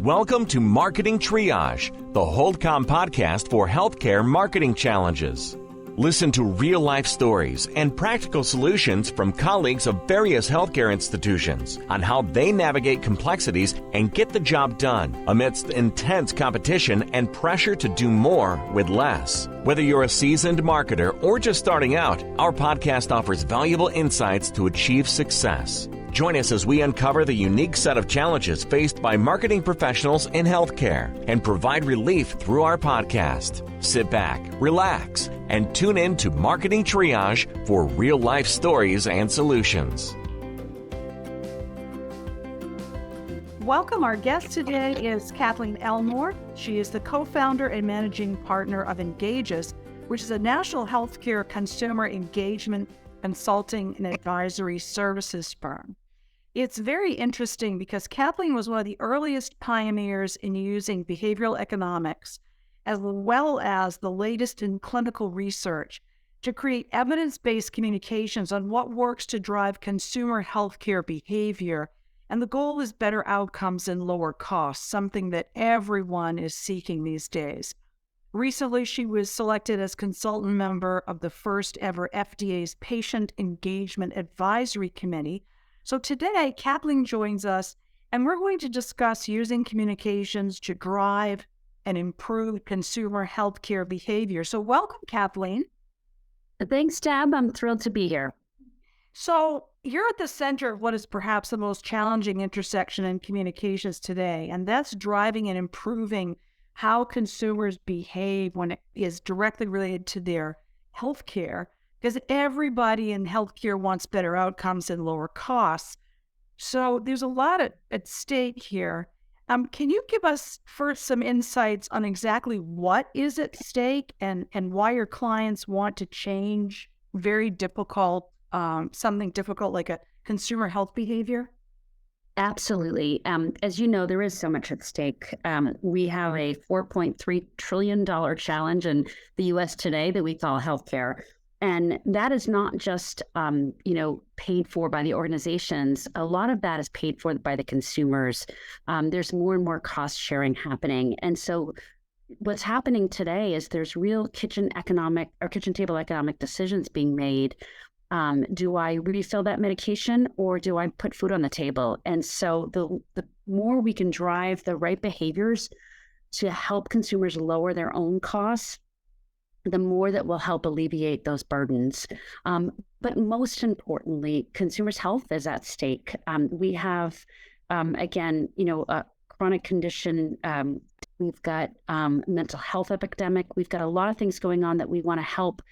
Welcome to Marketing Triage, the Holdcom podcast for healthcare marketing challenges. Listen to real-life stories and practical solutions from colleagues of various healthcare institutions on how they navigate complexities and get the job done amidst intense competition and pressure to do more with less. Whether you're a seasoned marketer or just starting out, our podcast offers valuable insights to achieve success. Join us as we uncover the unique set of challenges faced by marketing professionals in healthcare and provide relief through our podcast. Sit back, relax, and tune in to Marketing Triage for real-life stories and solutions. Welcome. Our guest today is Kathleen Ellmore. She is the co-founder and managing partner of Engagys, which is a national healthcare consumer engagement consulting and advisory services firm. It's very interesting because Kathleen was one of the earliest pioneers in using behavioral economics, as well as the latest in clinical research, to create evidence-based communications on what works to drive consumer healthcare behavior. And the goal is better outcomes and lower costs, something that everyone is seeking these days. Recently, she was selected as consultant member of the first ever FDA's Patient Engagement Advisory Committee. So today, Kathleen joins us, and we're going to discuss using communications to drive and improve consumer healthcare behavior. So welcome, Kathleen. Thanks, Deb. I'm thrilled to be here. So you're at the center of what is perhaps the most challenging intersection in communications today, and that's driving and improving how consumers behave when it is directly related to their healthcare, because everybody in healthcare wants better outcomes and lower costs. So there's a lot at stake here. Can you give us first some insights on exactly what is at stake and why your clients want to change very difficult, something difficult like a consumer health behavior? Absolutely. As you know, there is so much at stake. We have a $4.3 trillion challenge in the U.S. today that we call healthcare. And that is not just, paid for by the organizations. A lot of that is paid for by the consumers. There's more and more cost sharing happening. And so what's happening today is there's real kitchen table economic decisions being made. Do I refill that medication or do I put food on the table? And so the more we can drive the right behaviors to help consumers lower their own costs, the more that will help alleviate those burdens. But most importantly, consumers' health is at stake. We have, a chronic condition. We've got mental health epidemic. We've got a lot of things going on that we want to help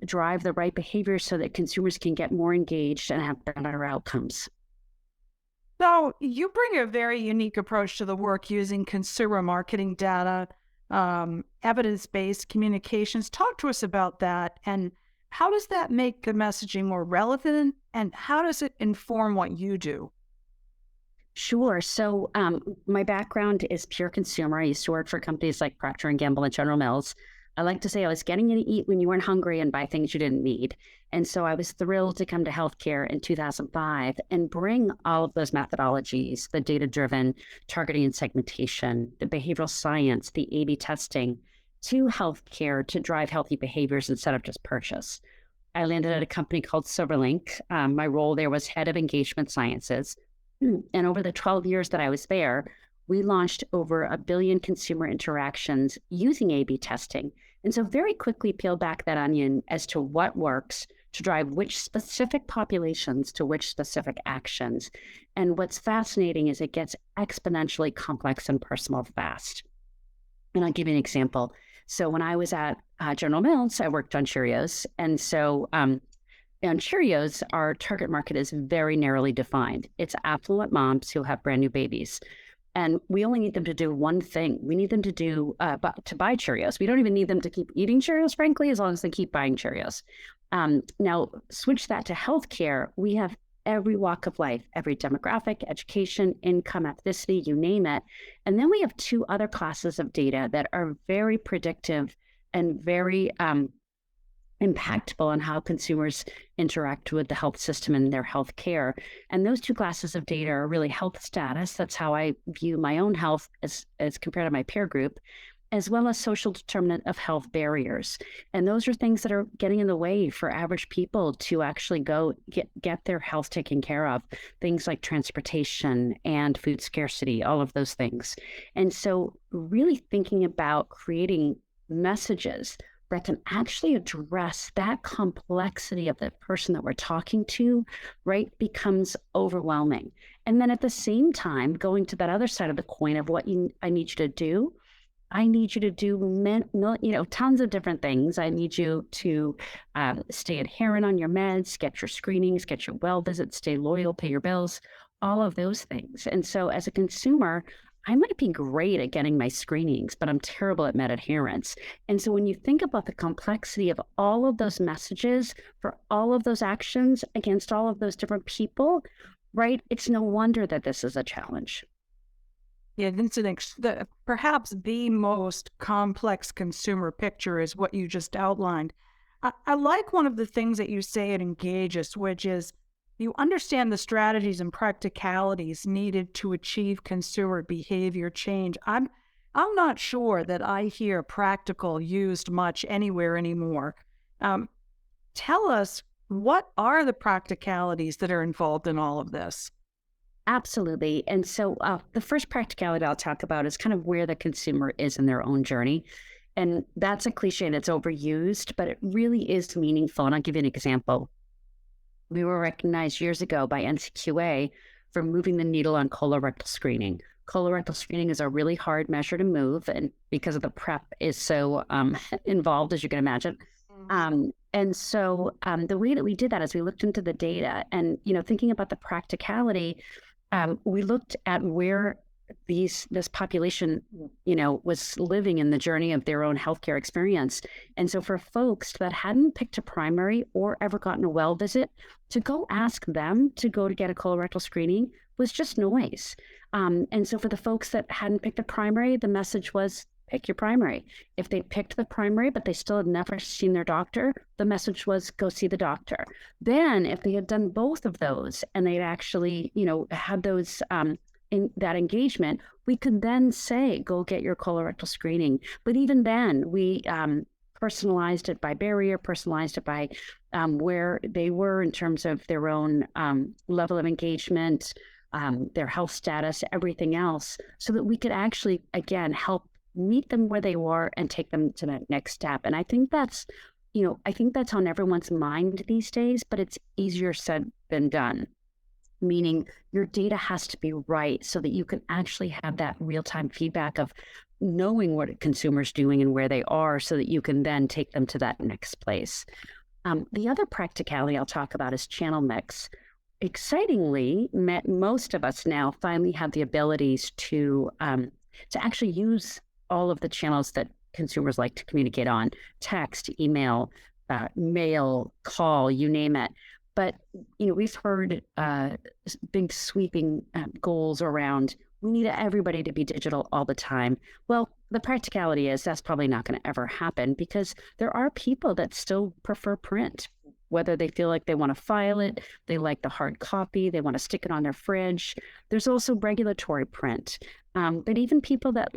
drive the right behavior so that consumers can get more engaged and have better outcomes. So you bring a very unique approach to the work using consumer marketing data, evidence-based communications. Talk to us about that, and how does that make the messaging more relevant, and how does it inform what you do? Sure. So my background is pure consumer. I used to work for companies like Procter & Gamble and General Mills. I like to say I was getting you to eat when you weren't hungry and buy things you didn't need. And so I was thrilled to come to healthcare in 2005 and bring all of those methodologies, the data-driven targeting and segmentation, the behavioral science, the A/B testing, to healthcare to drive healthy behaviors instead of just purchase. I landed at a company called Silverlink. My role there was head of engagement sciences. And over the 12 years that I was there, we launched over 1 billion consumer interactions using A/B testing. And so very quickly peeled back that onion as to what works to drive which specific populations to which specific actions. And what's fascinating is it gets exponentially complex and personal fast. And I'll give you an example. So when I was at General Mills, I worked on Cheerios. And so on Cheerios, our target market is very narrowly defined. It's affluent moms who have brand new babies. And we only need them to do one thing. We need them to buy Cheerios. We don't even need them to keep eating Cheerios, frankly, as long as they keep buying Cheerios. Now, switch that to healthcare. We have every walk of life, every demographic, education, income, ethnicity, you name it. And then we have two other classes of data that are very predictive and very impactful on how consumers interact with the health system and their health care. And those two classes of data are really health status. That's how I view my own health as compared to my peer group, as well as social determinant of health barriers. And those are things that are getting in the way for average people to actually go get their health taken care of. Things like transportation and food scarcity, all of those things. And so really thinking about creating messages that can actually address that complexity of the person that we're talking to, right, becomes overwhelming. And then at the same time, going to that other side of the coin of what I need you to do. I need you to do, tons of different things. I need you to stay adherent on your meds, get your screenings, get your well visits, stay loyal, pay your bills, all of those things. And so as a consumer, I might be great at getting my screenings, but I'm terrible at med adherence. And so when you think about the complexity of all of those messages for all of those actions against all of those different people, right, it's no wonder that this is a challenge. Yeah, perhaps the most complex consumer picture is what you just outlined. I like one of the things that you say at Engagys, which is you understand the strategies and practicalities needed to achieve consumer behavior change. I'm not sure that I hear practical used much anywhere anymore. Tell us, what are the practicalities that are involved in all of this? Absolutely. And so the first practicality I'll talk about is kind of where the consumer is in their own journey. And that's a cliche and it's overused, but it really is meaningful. And I'll give you an example. We were recognized years ago by NCQA for moving the needle on colorectal screening. Colorectal screening is a really hard measure to move, and because of the prep is so involved, as you can imagine. And so the way that we did that is we looked into the data and, thinking about the practicality, we looked at where this population, was living in the journey of their own healthcare experience. And so for folks that hadn't picked a primary or ever gotten a well visit, to go ask them to go to get a colorectal screening was just noise. And so for the folks that hadn't picked a primary, the message was, pick your primary. If they picked the primary, but they still had never seen their doctor, the message was, go see the doctor. Then if they had done both of those and they'd actually, had those in that engagement, we could then say, go get your colorectal screening. But even then, we personalized it by barrier, personalized it by where they were in terms of their own level of engagement, their health status, everything else, so that we could actually, again, help meet them where they were and take them to that next step. And I think that's on everyone's mind these days, but it's easier said than done. Meaning your data has to be right so that you can actually have that real-time feedback of knowing what a consumer's doing and where they are so that you can then take them to that next place. The other practicality I'll talk about is channel mix. Excitingly, most of us now finally have the abilities to actually use all of the channels that consumers like to communicate on: text, email, mail, call, you name it. But, we've heard big sweeping goals around, we need everybody to be digital all the time. Well, the practicality is that's probably not going to ever happen because there are people that still prefer print, whether they feel like they want to file it, they like the hard copy, they want to stick it on their fridge. There's also regulatory print. But even people that,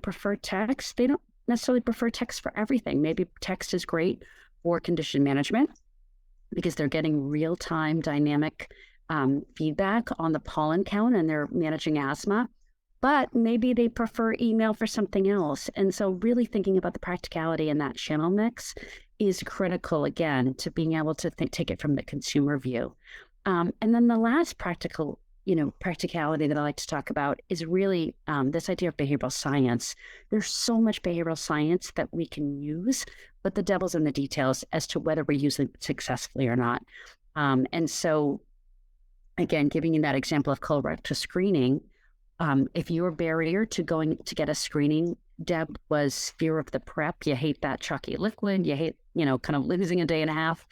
prefer text, they don't necessarily prefer text for everything. Maybe text is great for condition management, because they're getting real-time dynamic feedback on the pollen count and they're managing asthma, but maybe they prefer email for something else. And so really thinking about the practicality in that channel mix is critical, again, to being able to take it from the consumer view. And then the last practicality that I like to talk about is really this idea of behavioral science. There's so much behavioral science that we can use, but the devil's in the details as to whether we're using it successfully or not. And so, again, giving you that example of colorectal screening, if your barrier to going to get a screening, Deb, was fear of the prep, you hate that chalky liquid, you hate, kind of losing a day and a half.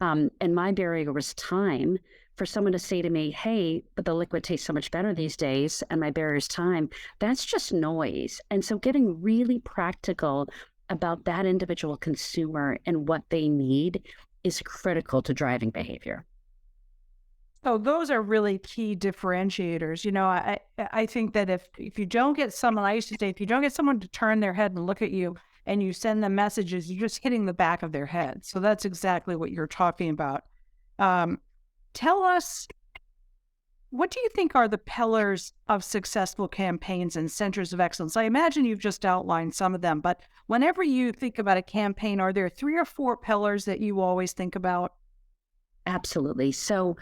And my barrier was time. For someone to say to me, hey, but the liquid tastes so much better these days, and my barrier is time, that's just noise. And so getting really practical about that individual consumer and what they need is critical to driving behavior. So those are really key differentiators. I think that if you don't get someone, I used to say, if you don't get someone to turn their head and look at you and you send them messages, you're just hitting the back of their head. So that's exactly what you're talking about. Tell us, what do you think are the pillars of successful campaigns and centers of excellence? I imagine you've just outlined some of them, but whenever you think about a campaign, are there 3 or 4 pillars that you always think about? Absolutely. So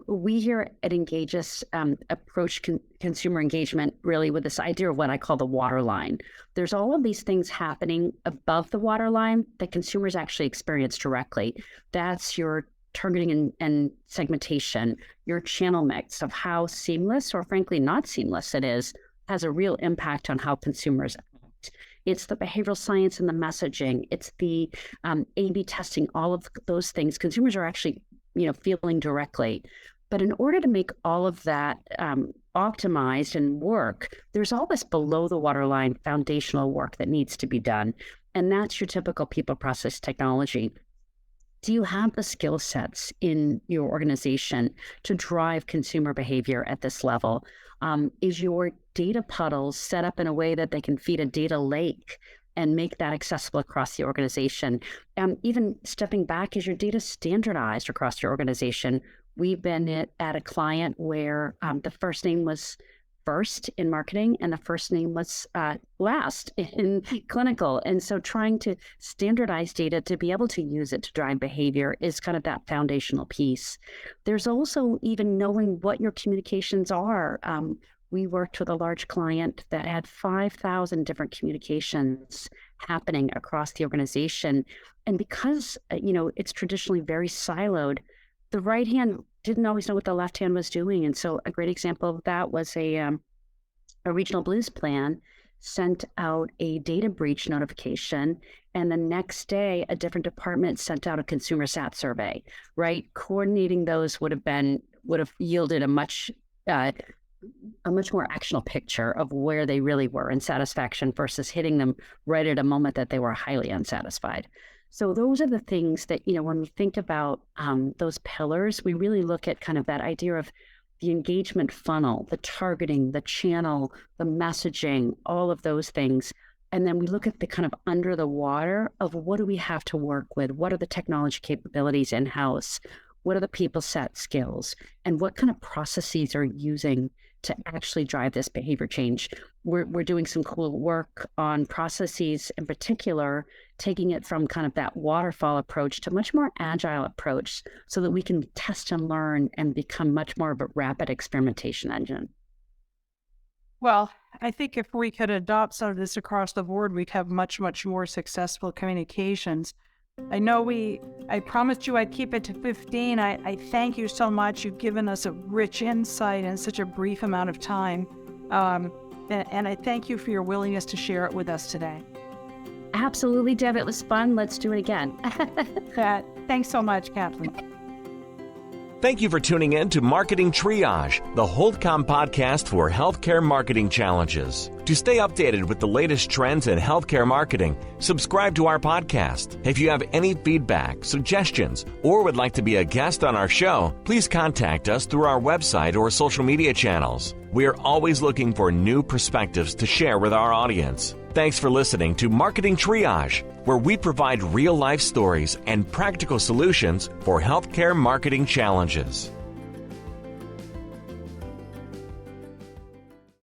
we here at Engagys approach consumer engagement really with this idea of what I call the waterline. There's all of these things happening above the waterline that consumers actually experience directly. That's your targeting and segmentation, your channel mix of how seamless or frankly not seamless it is, has a real impact on how consumers act. It's the behavioral science and the messaging. It's the A/B testing, all of those things. Consumers are actually, feeling directly. But in order to make all of that optimized and work, there's all this below the waterline foundational work that needs to be done. And that's your typical people, process, technology. Do you have the skill sets in your organization to drive consumer behavior at this level? Is your data puddles set up in a way that they can feed a data lake and make that accessible across the organization? Even stepping back, is your data standardized across your organization? We've been at a client where the first name was first in marketing and the first name was last in clinical. And so trying to standardize data to be able to use it to drive behavior is kind of that foundational piece. There's also even knowing what your communications are. We worked with a large client that had 5,000 different communications happening across the organization. And because, it's traditionally very siloed, the right hand didn't always know what the left hand was doing. And so a great example of that was a regional blues plan sent out a data breach notification. And the next day, a different department sent out a consumer sat survey, right? Coordinating those would have yielded a much more actionable picture of where they really were in satisfaction versus hitting them right at a moment that they were highly unsatisfied. So those are the things that, when we think about those pillars, we really look at kind of that idea of the engagement funnel, the targeting, the channel, the messaging, all of those things. And then we look at the kind of under the water of what do we have to work with? What are the technology capabilities in-house? What are the people set skills? And what kind of processes are you using to actually drive this behavior change? We're doing some cool work on processes, in particular, taking it from kind of that waterfall approach to much more agile approach so that we can test and learn and become much more of a rapid experimentation engine. Well, I think if we could adopt some of this across the board, we'd have much, much more successful communications. I promised you I'd keep it to 15. I thank you so much. You've given us a rich insight in such a brief amount of time. And I thank you for your willingness to share it with us today. Absolutely, Deb. It was fun. Let's do it again. Thanks so much, Kathleen. Thank you for tuning in to Marketing Triage, the Holdcom podcast for healthcare marketing challenges. To stay updated with the latest trends in healthcare marketing, subscribe to our podcast. If you have any feedback, suggestions, or would like to be a guest on our show, please contact us through our website or social media channels. We are always looking for new perspectives to share with our audience. Thanks for listening to Marketing Triage, where we provide real-life stories and practical solutions for healthcare marketing challenges.